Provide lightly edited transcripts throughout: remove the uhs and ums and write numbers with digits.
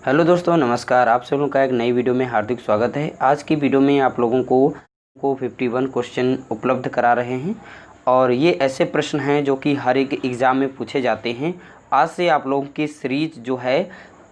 Hello दोस्तों, नमस्कार। आप सभी लोगों का एक नई वीडियो में हार्दिक स्वागत है। आज की वीडियो में आप लोगों को 51 क्वेश्चन उपलब्ध करा रहे हैं और ये ऐसे प्रश्न हैं जो कि हर एक एग्ज़ाम में पूछे जाते हैं। आज से आप लोगों की सीरीज जो है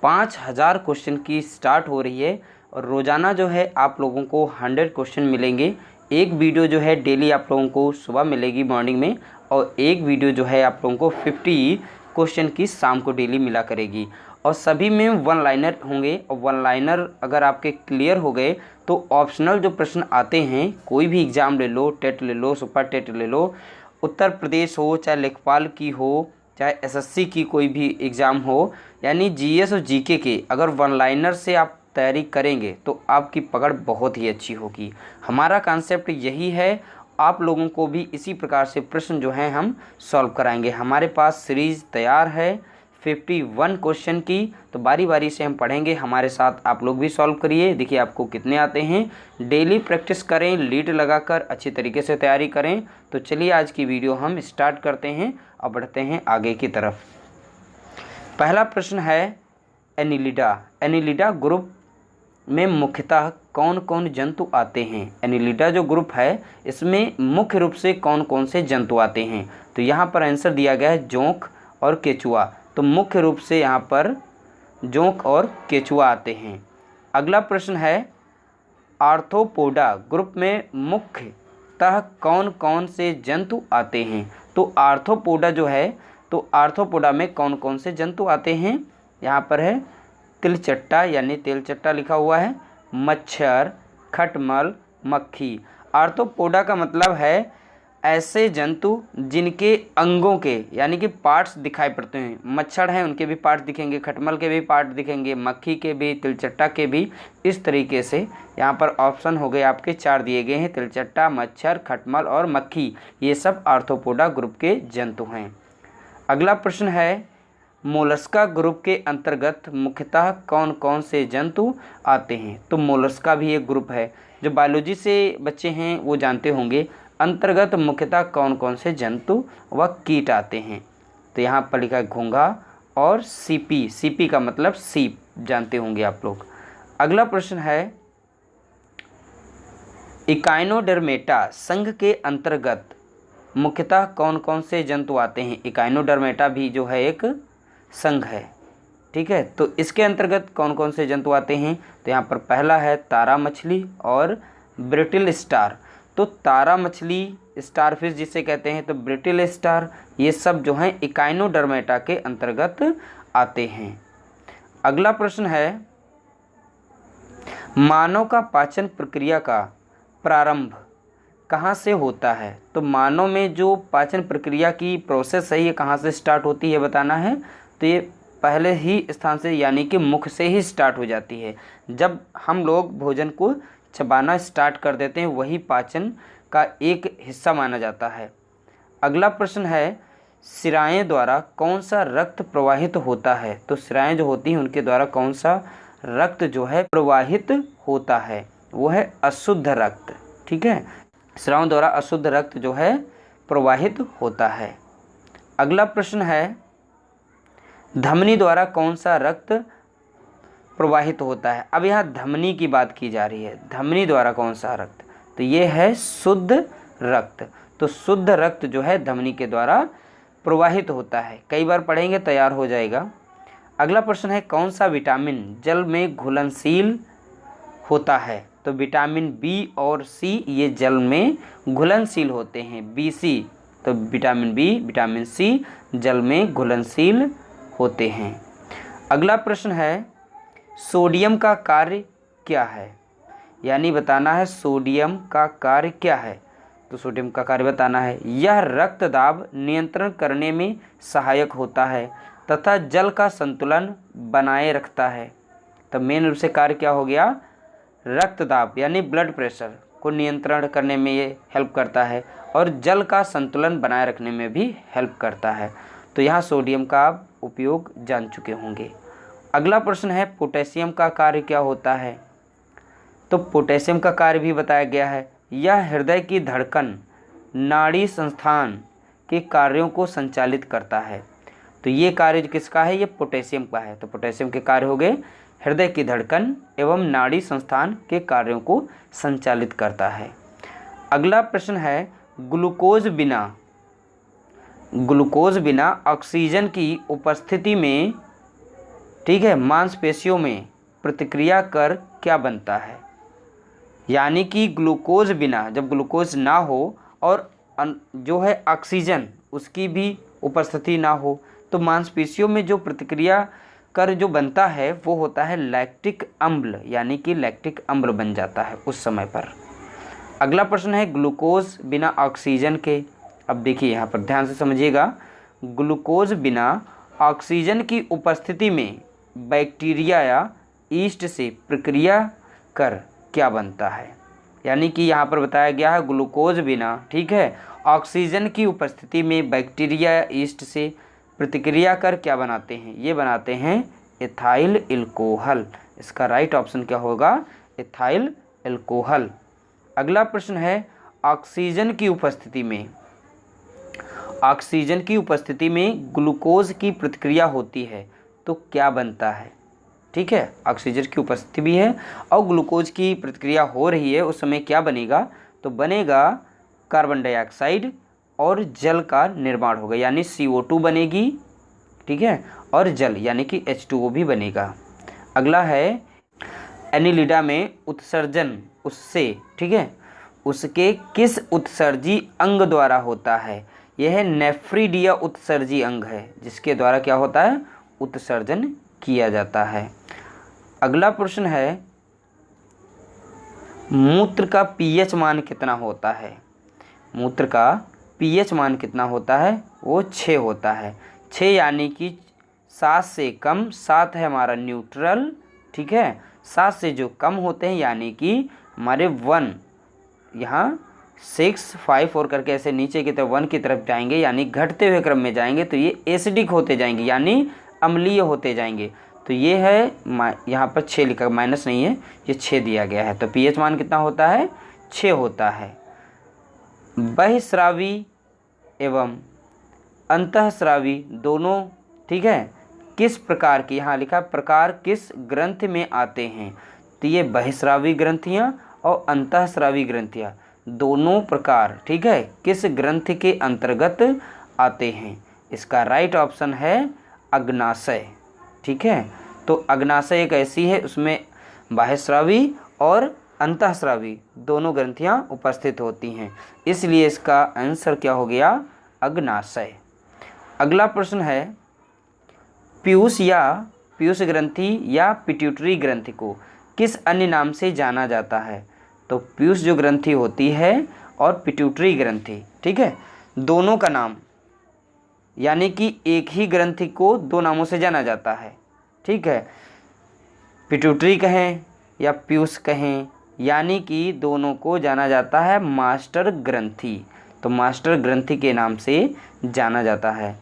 5000 क्वेश्चन की स्टार्ट हो रही है और रोज़ाना जो है आप लोगों को 100 क्वेश्चन मिलेंगे। एक वीडियो जो है डेली आप लोगों को सुबह मिलेगी मॉर्निंग में, और एक वीडियो जो है आप लोगों को 50 क्वेश्चन की शाम को डेली मिला करेगी। और सभी में वन लाइनर होंगे, और वन लाइनर अगर आपके क्लियर हो गए तो ऑप्शनल जो प्रश्न आते हैं, कोई भी एग्ज़ाम ले लो, टेट ले लो, सुपर टेट ले लो, उत्तर प्रदेश हो, चाहे लेखपाल की हो, चाहे एसएससी की कोई भी एग्ज़ाम हो, यानी जीएस और जीके के अगर वन लाइनर से आप तैयारी करेंगे तो आपकी पकड़ बहुत ही अच्छी होगी। हमारा कॉन्सेप्ट यही है, आप लोगों को भी इसी प्रकार से प्रश्न जो हैं हम सॉल्व कराएंगे। हमारे पास सीरीज़ तैयार है 51 क्वेश्चन की, तो बारी बारी से हम पढ़ेंगे। हमारे साथ आप लोग भी सॉल्व करिए, देखिए आपको कितने आते हैं। डेली प्रैक्टिस करें, लीड लगाकर अच्छी तरीके से तैयारी करें। तो चलिए आज की वीडियो हम स्टार्ट करते हैं और बढ़ते हैं आगे की तरफ। पहला प्रश्न है एनिलिडा। एनिलिडा ग्रुप में मुख्यतः कौन कौन जंतु आते हैं? एनिलिडा जो ग्रुप है इसमें मुख्य रूप से कौन कौन से जंतु आते हैं? तो यहाँ पर आंसर दिया गया है जोंक और केचुआ। तो मुख्य रूप से यहाँ पर जोंक और केचुआ आते हैं। अगला प्रश्न है आर्थ्रोपोडा ग्रुप में मुख्यतः कौन कौन से जंतु आते हैं? तो आर्थ्रोपोडा जो है, तो आर्थ्रोपोडा में कौन कौन से जंतु आते हैं? यहाँ पर है तिलचट्टा यानी तेलचट्टा लिखा हुआ है, मच्छर, खटमल, मक्खी। आर्थ्रोपोडा का मतलब है ऐसे जंतु जिनके अंगों के यानी कि पार्ट्स दिखाई पड़ते हैं। मच्छर हैं, उनके भी पार्ट दिखेंगे, खटमल के भी पार्ट दिखेंगे, मक्खी के भी, तिलचट्टा के भी। इस तरीके से यहाँ पर ऑप्शन हो गए आपके 4 दिए गए हैं, तिलचट्टा, मच्छर, खटमल और मक्खी। ये सब आर्थ्रोपोडा ग्रुप के जंतु हैं। अगला प्रश्न है मोलस्का ग्रुप के अंतर्गत मुख्यतः कौन कौन से जंतु आते हैं? तो मोलस्का भी एक ग्रुप है, जो बायोलॉजी से बच्चे हैं वो जानते होंगे। अंतर्गत मुख्यतः कौन कौन से जंतु व कीट आते हैं? तो यहाँ पर लिखा है घोंघा और सीपी। सीपी का मतलब सीप, जानते होंगे आप लोग। अगला प्रश्न है इकाइनोडर्मेटा संघ के अंतर्गत मुख्यतः कौन कौन से जंतु आते हैं? इकाइनोडर्मेटा भी जो है एक संघ है, ठीक है। तो इसके अंतर्गत कौन कौन से जंतु आते हैं? तो यहाँ पर पहला है तारा मछली और ब्रिटिल स्टार। तो तारा मछली, स्टारफिश जिसे कहते हैं, तो ब्रिटिल स्टार, ये सब जो हैं इकाइनोडर्मेटा के अंतर्गत आते हैं। अगला प्रश्न है मानव का पाचन प्रक्रिया का प्रारंभ कहाँ से होता है? तो मानव में जो पाचन प्रक्रिया की प्रोसेस है ये कहाँ से स्टार्ट होती है बताना है। तो ये पहले ही स्थान से यानी कि मुख से ही स्टार्ट हो जाती है। जब हम लोग भोजन को चबाना स्टार्ट कर देते हैं, वही पाचन का एक हिस्सा माना जाता है। अगला प्रश्न है शिराएँ द्वारा कौन सा रक्त प्रवाहित होता है? तो शिराएँ जो होती हैं उनके द्वारा कौन सा रक्त जो है प्रवाहित होता है? वो है अशुद्ध रक्त, ठीक है। शिराओं द्वारा अशुद्ध रक्त जो है प्रवाहित होता है। अगला प्रश्न है धमनी द्वारा कौन सा रक्त प्रवाहित होता है? अब यहाँ धमनी की बात की जा रही है, धमनी द्वारा कौन सा रक्त? तो ये है शुद्ध रक्त। तो शुद्ध रक्त जो है धमनी के द्वारा प्रवाहित होता है। कई बार पढ़ेंगे, तैयार हो जाएगा। अगला प्रश्न है कौन सा विटामिन जल में घुलनशील होता है? तो विटामिन बी और सी ये जल में घुलनशील होते हैं, बी सी। तो विटामिन बी, विटामिन सी जल में घुलनशील होते हैं। अगला प्रश्न है सोडियम का कार्य क्या है? यानी बताना है सोडियम का कार्य क्या है। तो सोडियम का कार्य बताना है यह रक्त दाब नियंत्रण करने में सहायक होता है तथा जल का संतुलन बनाए रखता है। तो मेन रूप से कार्य क्या हो गया? रक्त दाब यानी ब्लड प्रेशर को नियंत्रण करने में ये हेल्प करता है और जल का संतुलन बनाए रखने में भी हेल्प करता है। तो यहाँ सोडियम का आप उपयोग जान चुके होंगे। अगला प्रश्न है पोटेशियम का कार्य क्या होता है? तो पोटेशियम का कार्य भी बताया गया है, यह हृदय की धड़कन, नाड़ी संस्थान के कार्यों को संचालित करता है। तो ये कार्य किसका है? ये पोटेशियम का है। तो पोटेशियम के कार्य हो गए हृदय की धड़कन एवं नाड़ी संस्थान के कार्यों को संचालित करता है। अगला प्रश्न है, ग्लूकोज बिना ऑक्सीजन की उपस्थिति में, ठीक है, मांसपेशियों में प्रतिक्रिया कर क्या बनता है। यानी कि ग्लूकोज बिना, जब ग्लूकोज ना हो और जो है ऑक्सीजन उसकी भी उपस्थिति ना हो, तो मांसपेशियों में जो प्रतिक्रिया कर जो बनता है वो होता है लैक्टिक अम्ल, यानी कि लैक्टिक अम्ल बन जाता है उस समय पर। अगला प्रश्न है, ग्लूकोज बिना ऑक्सीजन के। अब देखिए यहाँ पर ध्यान से समझिएगा, ग्लूकोज बिना ऑक्सीजन की उपस्थिति में बैक्टीरिया या ईस्ट से प्रक्रिया कर क्या बनता है। यानी कि यहाँ पर बताया गया है ग्लूकोज बिना, ठीक है, ऑक्सीजन की उपस्थिति में बैक्टीरिया या ईस्ट से प्रतिक्रिया कर क्या बनाते हैं, ये बनाते हैं एथाइल एल्कोहल। इसका राइट ऑप्शन क्या होगा, एथाइल एल्कोहल। अगला प्रश्न है, ऑक्सीजन की उपस्थिति में ग्लूकोज की प्रतिक्रिया होती है तो क्या बनता है। ठीक है, ऑक्सीजन की उपस्थिति भी है और ग्लूकोज की प्रतिक्रिया हो रही है, उस समय क्या बनेगा, तो बनेगा कार्बन डाइऑक्साइड और जल का निर्माण होगा, यानी CO2 बनेगी, ठीक है, और जल यानी कि H2O भी बनेगा। अगला है, एनिलिडा में उत्सर्जन उससे, ठीक है, उसके किस उत्सर्जी अंग द्वारा होता है। यह नेफ्रिडिया उत्सर्जी अंग है जिसके द्वारा क्या होता है, उत्सर्जन किया जाता है। अगला प्रश्न है, मूत्र का pH मान कितना होता है। मूत्र का pH मान कितना होता है, वो 6 होता है। 6 यानी कि 7 से कम, 7 है हमारा न्यूट्रल, ठीक है, 7 से जो कम होते हैं यानी कि हमारे 1, यहाँ 6, 5 और करके ऐसे नीचे की तरफ 1 की तरफ जाएंगे, यानी घटते हुए क्रम में जाएंगे तो ये एसिडिक होते जाएंगे, यानी अम्लीय होते जाएंगे। तो ये है, यहाँ पर 6 लिखा, माइनस नहीं है, ये 6 दिया गया है। तो pH मान कितना होता है, 6 होता है। बहिस्रावी एवं अंतःस्रावी दोनों, ठीक है, किस प्रकार की, यहाँ लिखा प्रकार किस ग्रंथि में आते हैं। तो ये बहिस्रावी ग्रंथियाँ और अंतःस्रावी ग्रंथियाँ दोनों प्रकार, ठीक है, किस ग्रंथि के अंतर्गत आते हैं। इसका राइट ऑप्शन है अग्नाशय, ठीक है। तो अग्नाशय एक ऐसी है, उसमें बाह्यस्रावी और अंतःस्रावी दोनों ग्रंथियां उपस्थित होती हैं, इसलिए इसका आंसर क्या हो गया, अग्नाशय। अगला प्रश्न है, पीयूष ग्रंथि या पिट्यूटरी ग्रंथि को किस अन्य नाम से जाना जाता है। तो पीयूष जो ग्रंथि होती है और पिट्यूटरी ग्रंथि, ठीक है, दोनों का नाम, यानी कि एक ही ग्रंथि को 2 नामों से जाना जाता है, ठीक है, पिट्यूटरी कहें या पीयूष कहें, यानी कि दोनों को जाना जाता है मास्टर ग्रंथि। तो मास्टर ग्रंथि के नाम से जाना जाता है।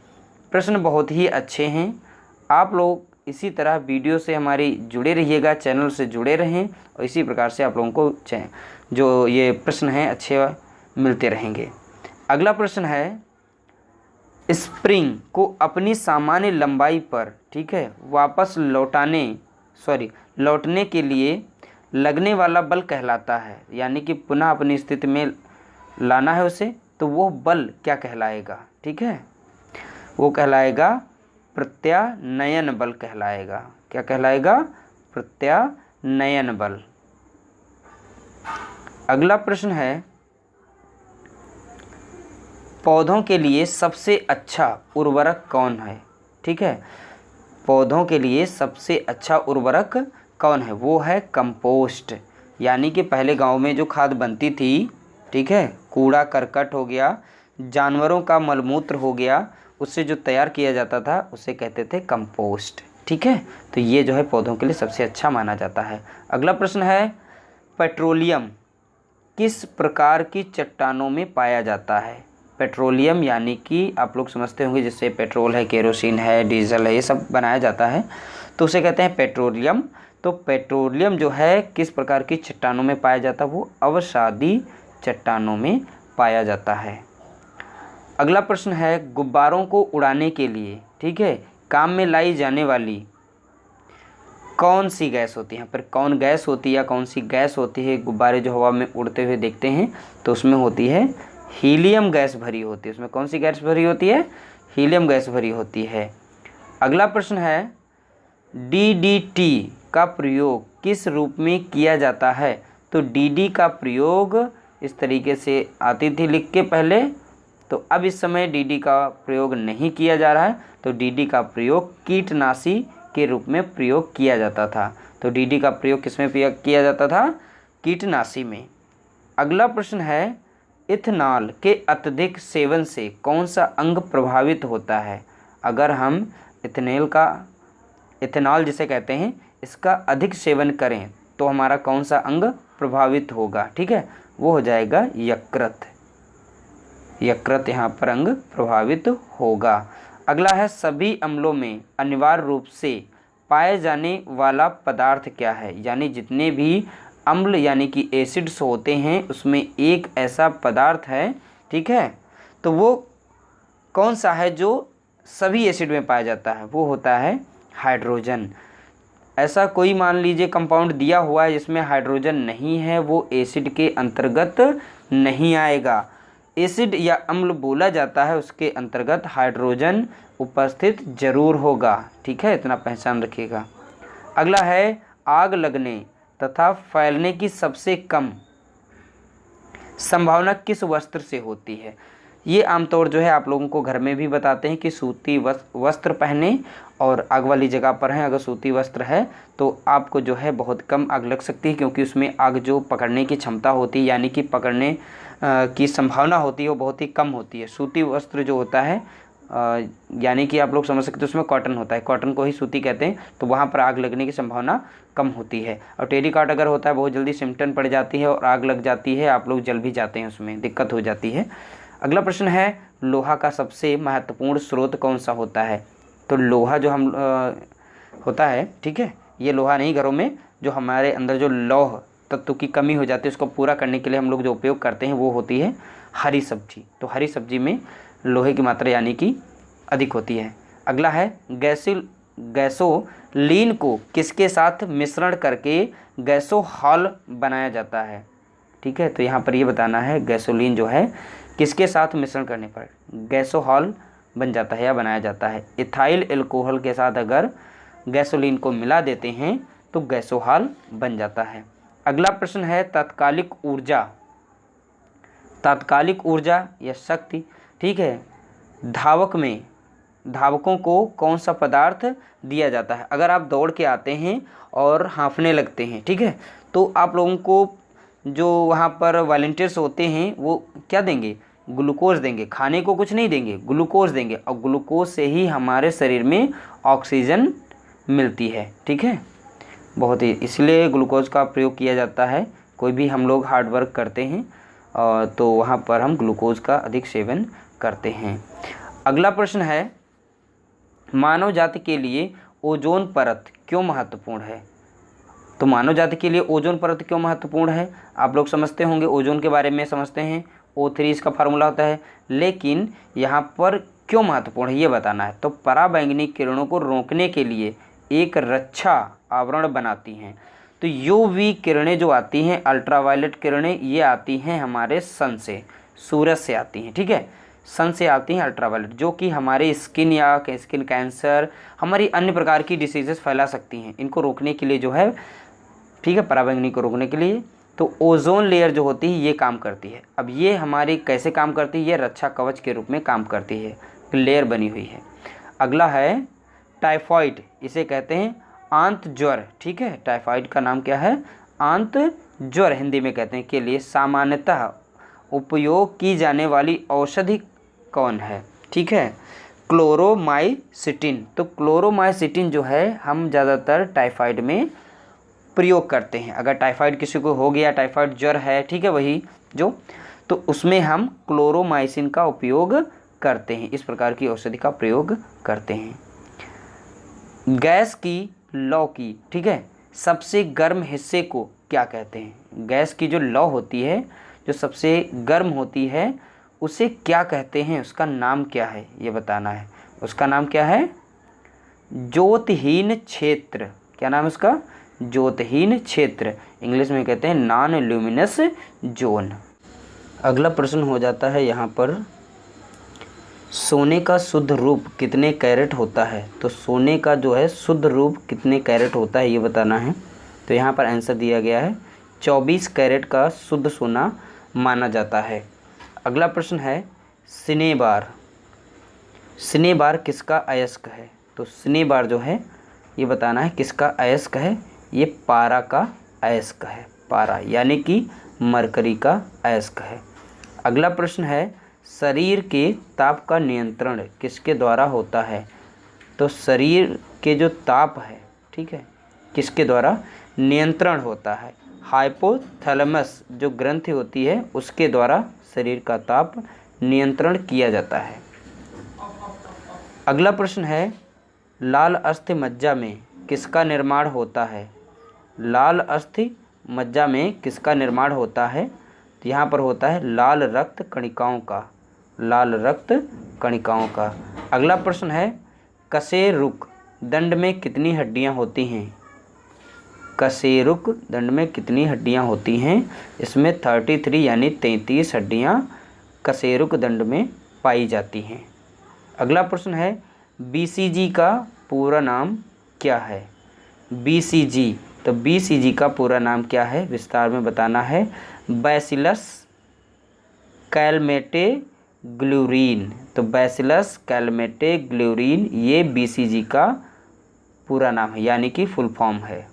प्रश्न बहुत ही अच्छे हैं, आप लोग इसी तरह वीडियो से हमारी जुड़े रहिएगा, चैनल से जुड़े रहें और इसी प्रकार से आप लोगों को जो ये प्रश्न हैं अच्छे मिलते रहेंगे। अगला प्रश्न है, स्प्रिंग को अपनी सामान्य लंबाई पर, ठीक है, वापस लौटने के लिए लगने वाला बल कहलाता है, यानी कि पुनः अपनी स्थिति में लाना है उसे, तो वो बल क्या कहलाएगा, ठीक है, वो कहलाएगा प्रत्यानयन बल कहलाएगा। क्या कहलाएगा, प्रत्यानयन बल। अगला प्रश्न है, पौधों के लिए सबसे अच्छा उर्वरक कौन है। ठीक है, पौधों के लिए सबसे अच्छा उर्वरक कौन है, वो है कंपोस्ट। यानी कि पहले गांव में जो खाद बनती थी, ठीक है, कूड़ा करकट हो गया, जानवरों का मलमूत्र हो गया, उससे जो तैयार किया जाता था उसे कहते थे कंपोस्ट। ठीक है, तो ये जो है पौधों के लिए सबसे अच्छा माना जाता है। अगला प्रश्न है, पेट्रोलियम किस प्रकार की चट्टानों में पाया जाता है। पेट्रोलियम यानी कि आप लोग समझते होंगे जिससे पेट्रोल है, केरोसिन है, डीजल है, ये सब बनाया जाता है, तो उसे कहते हैं पेट्रोलियम। तो पेट्रोलियम जो है किस प्रकार की चट्टानों में पाया जाता है, वो अवसादी चट्टानों में पाया जाता है। अगला प्रश्न है, गुब्बारों को उड़ाने के लिए, ठीक है, काम में लाई जाने वाली कौन सी गैस होती है, यहाँ पर कौन गैस होती है या कौन सी गैस होती है, गुब्बारे जो हवा में उड़ते हुए देखते हैं तो उसमें होती है हीलियम गैस भरी होती है। उसमें कौन सी गैस भरी होती है, हीलियम गैस भरी होती है। अगला प्रश्न है DDT का प्रयोग किस रूप में किया जाता है। तो DD का प्रयोग इस तरीके से आती थी लिख के पहले, तो अब इस समय DD का प्रयोग नहीं किया जा रहा है, तो DD का प्रयोग कीटनाशी के रूप में प्रयोग किया जाता था। तो DD का प्रयोग किसमें किया जाता था, कीटनाशी में। अगला प्रश्न है इथेनॉल के अत्यधिक सेवन से कौन सा अंग प्रभावित होता है। अगर हम इथेनॉल जिसे कहते हैं इसका अधिक सेवन करें तो हमारा कौन सा अंग प्रभावित होगा, ठीक है, वो हो जाएगा यकृत। यकृत यहाँ पर अंग प्रभावित होगा। अगला है सभी अम्लों में अनिवार्य रूप से पाए जाने वाला पदार्थ क्या है। यानी जितने भी अम्ल यानी कि एसिड्स होते हैं उसमें एक ऐसा पदार्थ है, ठीक है, तो वो कौन सा है जो सभी एसिड में पाया जाता है, वो होता है हाइड्रोजन। ऐसा कोई मान लीजिए कंपाउंड दिया हुआ है जिसमें हाइड्रोजन नहीं है, वो एसिड के अंतर्गत नहीं आएगा। एसिड या अम्ल बोला जाता है उसके अंतर्गत हाइड्रोजन उपस्थित जरूर होगा, ठीक है, इतना पहचान रखिएगा। अगला है आग लगने तथा फैलने की सबसे कम संभावना किस वस्त्र से होती है। ये आमतौर जो है आप लोगों को घर में भी बताते हैं कि सूती वस्त्र पहने, और आग वाली जगह पर हैं अगर सूती वस्त्र है तो आपको जो है बहुत कम आग लग सकती है, क्योंकि उसमें आग जो पकड़ने की क्षमता होती है यानी कि पकड़ने की संभावना होती है वो बहुत ही कम होती है। सूती वस्त्र जो होता है यानी कि आप लोग समझ सकते हैं उसमें कॉटन होता है, कॉटन को ही सूती कहते हैं, तो वहाँ पर आग लगने की संभावना कम होती है। और टेरिकॉट अगर होता है बहुत जल्दी सिमटन पड़ जाती है और आग लग जाती है, आप लोग जल भी जाते हैं, उसमें दिक्कत हो जाती है। अगला प्रश्न है लोहा का सबसे महत्वपूर्ण स्रोत कौन सा होता है। तो लोहा जो हम होता है, ठीक है, ये लोहा नहीं, घरों में जो हमारे अंदर जो लौह तत्व की कमी हो जाती है उसको पूरा करने के लिए हम लोग जो उपयोग करते हैं वो होती है हरी सब्जी। तो हरी सब्जी में लोहे की मात्रा यानी कि अधिक होती है। अगला है गैसोलीन को किसके साथ मिश्रण करके गैसोहॉल बनाया जाता है, ठीक है, तो यहाँ पर ये बताना है गैसोलीन जो है किसके साथ मिश्रण करने पर गैसोहॉल बन जाता है या बनाया जाता है। इथाइल एल्कोहल के साथ अगर गैसोलीन को मिला देते हैं तो गैसोहॉल बन जाता है। अगला प्रश्न है तात्कालिक ऊर्जा या शक्ति, ठीक है, धावकों को कौन सा पदार्थ दिया जाता है। अगर आप दौड़ के आते हैं और हाँफने लगते हैं, ठीक है, तो आप लोगों को जो वहाँ पर वॉलंटियर्स होते हैं वो क्या देंगे, ग्लूकोज देंगे, खाने को कुछ नहीं देंगे, ग्लूकोज देंगे, और ग्लूकोज से ही हमारे शरीर में ऑक्सीजन मिलती है, ठीक है, बहुत ही, इसलिए ग्लूकोज का प्रयोग किया जाता है। कोई भी हम लोग हार्ड वर्क करते हैं तो वहाँ पर हम ग्लूकोज का अधिक सेवन करते हैं। अगला प्रश्न है मानव जाति के लिए ओजोन परत क्यों महत्वपूर्ण है। तो मानव जाति के लिए ओजोन परत क्यों महत्वपूर्ण है, आप लोग समझते होंगे, ओजोन के बारे में समझते हैं, O3 इसका फार्मूला होता है, लेकिन यहाँ पर क्यों महत्वपूर्ण है ये बताना है। तो पराबैंगनी किरणों को रोकने के लिए एक रक्षा आवरण बनाती हैं। तो UV किरणें जो आती हैं, अल्ट्रावायलेट किरणें, ये आती हैं हमारे सन से, सूरज से आती हैं, ठीक है, सन से आती हैं अल्ट्रावायलेट, जो कि हमारे स्किन या स्किन कैंसर, हमारी अन्य प्रकार की डिसीजेस फैला सकती हैं। इनको रोकने के लिए जो है, ठीक है, पराबैंगनी को रोकने के लिए तो ओजोन लेयर जो होती है ये काम करती है। अब ये हमारी कैसे काम करती है, ये रक्षा कवच के रूप में काम करती है, लेयर बनी हुई है। अगला है टाइफॉइड, इसे कहते हैं आंत ज्वर, ठीक है, टाइफॉइड का नाम क्या है, आंत ज्वर हिंदी में कहते हैं, के लिए सामान्यतः उपयोग की जाने वाली औषधि कौन है, ठीक है, क्लोरोमाइसिटिन। तो क्लोरोमाइसिटिन जो है हम ज़्यादातर टाइफाइड में प्रयोग करते हैं। अगर टाइफाइड किसी को हो गया, टाइफाइड ज्वर है, ठीक है, वही जो, तो उसमें हम क्लोरोमाइसिन का उपयोग करते हैं, इस प्रकार की औषधि का प्रयोग करते हैं। गैस की लौ की, ठीक है, सबसे गर्म हिस्से को क्या कहते हैं। गैस की जो लौ होती है, जो सबसे गर्म होती है, उसे क्या कहते हैं, उसका नाम क्या है ये बताना है। उसका नाम क्या है, ज्योतहीन क्षेत्र, क्या नाम है उसका? ज्योतहीन क्षेत्र, इंग्लिश में कहते हैं नॉन ल्यूमिनस जोन। अगला प्रश्न हो जाता है यहाँ पर, सोने का शुद्ध रूप कितने कैरेट होता है? तो सोने का जो है शुद्ध रूप कितने कैरेट होता है ये बताना है। तो यहाँ पर आंसर दिया गया है 24 कैरेट का शुद्ध सोना माना जाता है। अगला प्रश्न है, सिनेबार, सिनेबार किसका अयस्क है? तो सिनेबार जो है ये बताना है किसका अयस्क है? ये पारा का अयस्क है, पारा यानी कि मरकरी का अयस्क है। अगला प्रश्न है, शरीर के ताप का नियंत्रण किसके द्वारा होता है? तो शरीर के जो ताप है, ठीक है, किसके द्वारा नियंत्रण होता है? हाइपोथैलेमस जो ग्रंथि होती है उसके द्वारा शरीर का ताप नियंत्रण किया जाता है। अगला प्रश्न है, लाल अस्थि मज्जा में किसका निर्माण होता है? लाल अस्थि मज्जा में किसका निर्माण होता है? तो यहाँ पर होता है लाल रक्त कणिकाओं का, लाल रक्त कणिकाओं का। अगला प्रश्न है, कशेरुक दंड में कितनी हड्डियाँ होती हैं? कशेरुक दंड में कितनी हड्डियाँ होती हैं? इसमें 33 यानी 33 हड्डियाँ कशेरुक दंड में पाई जाती हैं। अगला प्रश्न है, बीसीजी का पूरा नाम क्या है? बीसीजी, तो बीसीजी का पूरा नाम क्या है विस्तार में बताना है। बैसिलस कैलमेटे-ग्लूरिन, तो बैसिलस कैलमेटे-ग्लूरिन ये बीसीजी का पूरा नाम है यानी कि फुल फॉर्म है।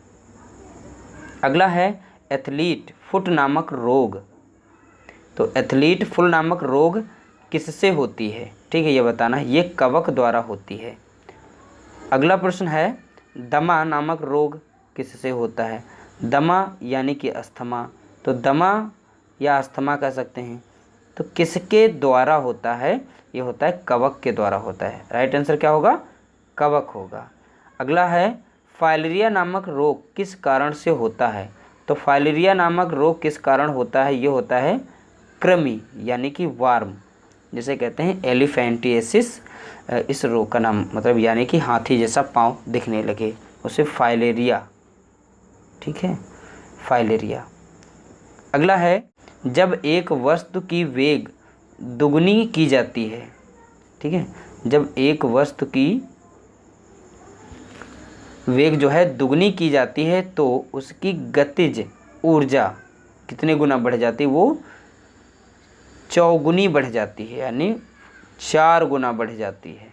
अगला है, एथलीट फुट नामक रोग, तो एथलीट फुट नामक रोग किससे होती है? ठीक है, ये बताना है, ये कवक द्वारा होती है। अगला प्रश्न है, दमा नामक रोग किससे होता है? दमा यानी कि अस्थमा, तो दमा या अस्थमा कह सकते हैं, तो किसके द्वारा होता है? ये होता है कवक के द्वारा होता है। राइट आंसर क्या होगा? कवक होगा। अगला है, फाइलेरिया नामक रोग किस कारण से होता है? तो फाइलेरिया नामक रोग किस कारण होता है? ये होता है कृमि यानी कि वार्म, जिसे कहते हैं एलिफेंटिएसिस। इस रोग का नाम मतलब यानी कि हाथी जैसा पाँव दिखने लगे, उसे फाइलेरिया, ठीक है, फाइलेरिया। अगला है, जब एक वस्तु की वेग दुगनी की जाती है, ठीक है, जब एक वस्तु की वेग जो है दुगनी की जाती है तो उसकी गतिज ऊर्जा कितने गुना बढ़ जाती है? वो चौगुनी बढ़ जाती है यानी 4 गुना बढ़ जाती है।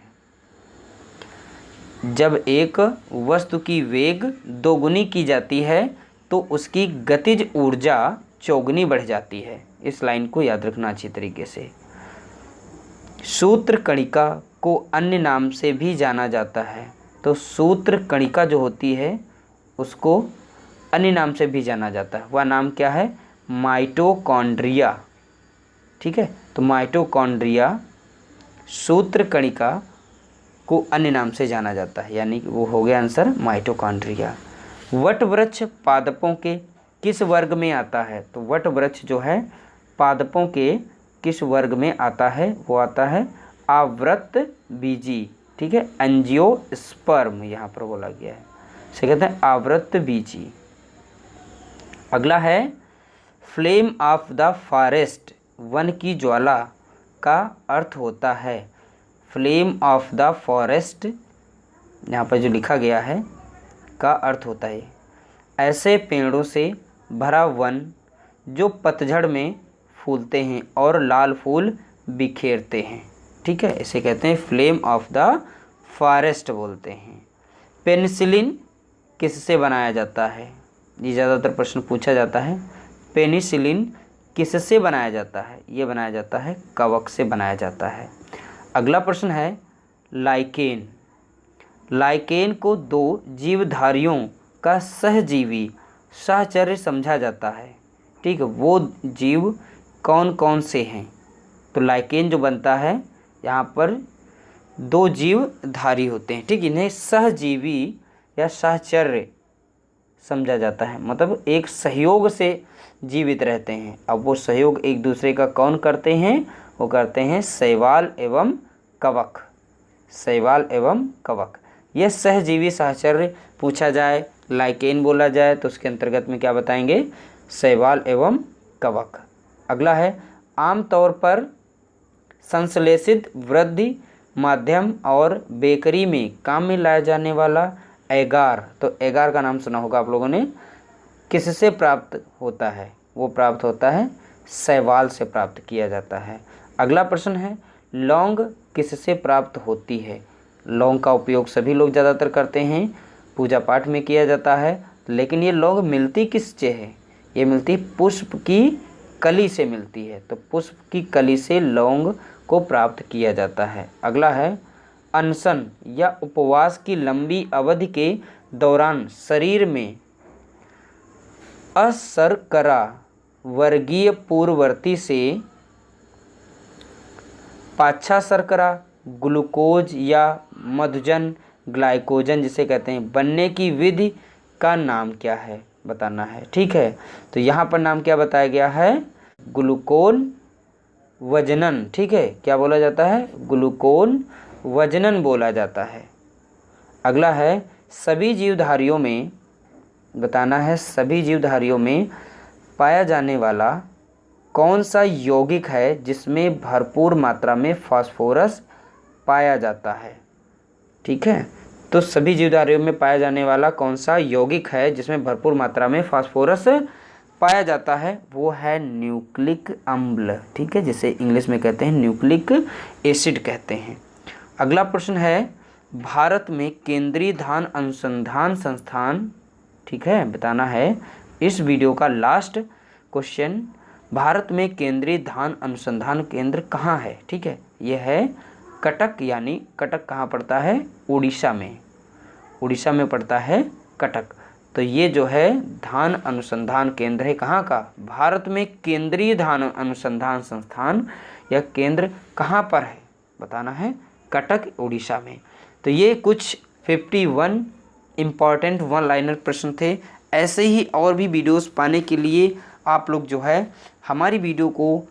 जब एक वस्तु की वेग दोगुनी की जाती है तो उसकी गतिज ऊर्जा चौगुनी बढ़ जाती है। इस लाइन को याद रखना अच्छी तरीके से। सूत्र कणिका को अन्य नाम से भी जाना जाता है, तो सूत्र कणिका जो होती है उसको अन्य नाम से भी जाना जाता है। वह नाम क्या है? माइटोकॉन्ड्रिया, ठीक है, तो माइटोकॉन्ड्रिया सूत्र कणिका को अन्य नाम से जाना जाता है, यानी कि वो हो गया आंसर माइटोकॉन्ड्रिया। वट वृक्ष पादपों के किस वर्ग में आता है? तो वट वृक्ष जो है पादपों के किस वर्ग में आता है? वो आता है आवृत बीजी, ठीक है, एंजियोस्पर्म यहाँ पर बोला गया है, इसे कहते हैं आवृत बीजी। अगला है, flame of the forest one की ज्वाला का अर्थ होता है। फ्लेम ऑफ द फॉरेस्ट यहाँ पर जो लिखा गया है का अर्थ होता है ऐसे पेड़ों से भरा वन जो पतझड़ में फूलते हैं और लाल फूल बिखेरते हैं, ठीक है, इसे कहते हैं फ्लेम ऑफ द फॉरेस्ट बोलते हैं। पेनिसिलिन किससे बनाया जाता है? ये ज़्यादातर प्रश्न पूछा जाता है। पेनिसिलिन किससे बनाया जाता है? ये बनाया जाता है कवक से बनाया जाता है। अगला प्रश्न है, लाइकेन। लाइकेन को 2 जीवधारियों का सहजीवी सहचर्य समझा जाता है, ठीक है, वो जीव कौन कौन से हैं? तो लाइकेन जो बनता है यहाँ पर 2 जीवधारी होते हैं, ठीक, इन्हें सहजीवी या सहचर्य समझा जाता है, मतलब एक सहयोग से जीवित रहते हैं। अब वो सहयोग एक दूसरे का कौन करते हैं? वो करते हैं शैवाल एवं कवक, शैवाल एवं कवक। यह सहजीवी सहचर्य पूछा जाए, लाइकेन बोला जाए तो उसके अंतर्गत में क्या बताएंगे, शैवाल एवं कवक। अगला है आमतौर पर संश्लेषित वृद्धि माध्यम और बेकरी में काम में लाया जाने वाला एगार, तो एगार का नाम सुना होगा आप लोगों ने, किससे प्राप्त होता है, वो प्राप्त होता है शैवाल से प्राप्त किया जाता है। अगला प्रश्न है लौंग किससे प्राप्त होती है। लौंग का उपयोग सभी लोग ज़्यादातर करते हैं, पूजा पाठ में किया जाता है, लेकिन ये लौंग मिलती किससे है, ये मिलती पुष्प की कली से मिलती है, तो पुष्प की कली से लौंग को प्राप्त किया जाता है। अगला है अनशन या उपवास की लंबी अवधि के दौरान शरीर में अशर्करा वर्गीय पूर्ववर्ती से पाच्छा शर्करा, ग्लूकोज या मधुजन ग्लाइकोजन जिसे कहते हैं बनने की विधि का नाम क्या है, बताना है। ठीक है, तो यहाँ पर नाम क्या बताया गया है, ग्लूकोन वजनन। ठीक है, क्या बोला जाता है, ग्लूकोन वजनन बोला जाता है। अगला है सभी जीवधारियों में, बताना है सभी जीवधारियों में पाया जाने वाला कौन सा यौगिक है जिसमें भरपूर मात्रा में फास्फोरस पाया जाता है। ठीक है, तो सभी जीवधारियों में पाया जाने वाला कौन सा यौगिक है जिसमें भरपूर मात्रा में फास्फोरस पाया जाता है, वो है न्यूक्लिक अम्ल। ठीक है, जिसे इंग्लिश में कहते हैं न्यूक्लिक एसिड कहते हैं। अगला प्रश्न है भारत में केंद्रीय धान अनुसंधान संस्थान, ठीक है, बताना है इस वीडियो का लास्ट क्वेश्चन, भारत में केंद्रीय धान अनुसंधान केंद्र कहाँ है। ठीक है, यह है कटक, यानी कटक कहाँ पड़ता है, उड़ीसा में, उड़ीसा में पड़ता है कटक। तो ये जो है धान अनुसंधान केंद्र है कहाँ का, भारत में केंद्रीय धान अनुसंधान संस्थान यह केंद्र कहाँ पर है, बताना है कटक उड़ीसा में। तो ये कुछ 51 इम्पॉर्टेंट वन लाइनर प्रश्न थे। ऐसे ही और भी वीडियोस पाने के लिए आप लोग जो है हमारी वीडियो को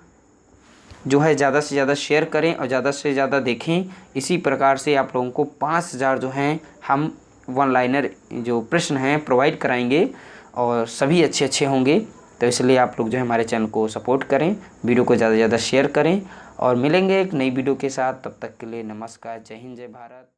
जो है ज़्यादा से ज़्यादा शेयर करें और ज़्यादा से ज़्यादा देखें। इसी प्रकार से आप लोगों को 5000 जो हैं हम वन लाइनर जो प्रश्न हैं प्रोवाइड कराएंगे और सभी अच्छे अच्छे होंगे। तो इसलिए आप लोग जो है हमारे चैनल को सपोर्ट करें, वीडियो को ज़्यादा से ज़्यादा शेयर करें और मिलेंगे एक नई वीडियो के साथ। तब तक के लिए नमस्कार, जय हिंद, जय भारत।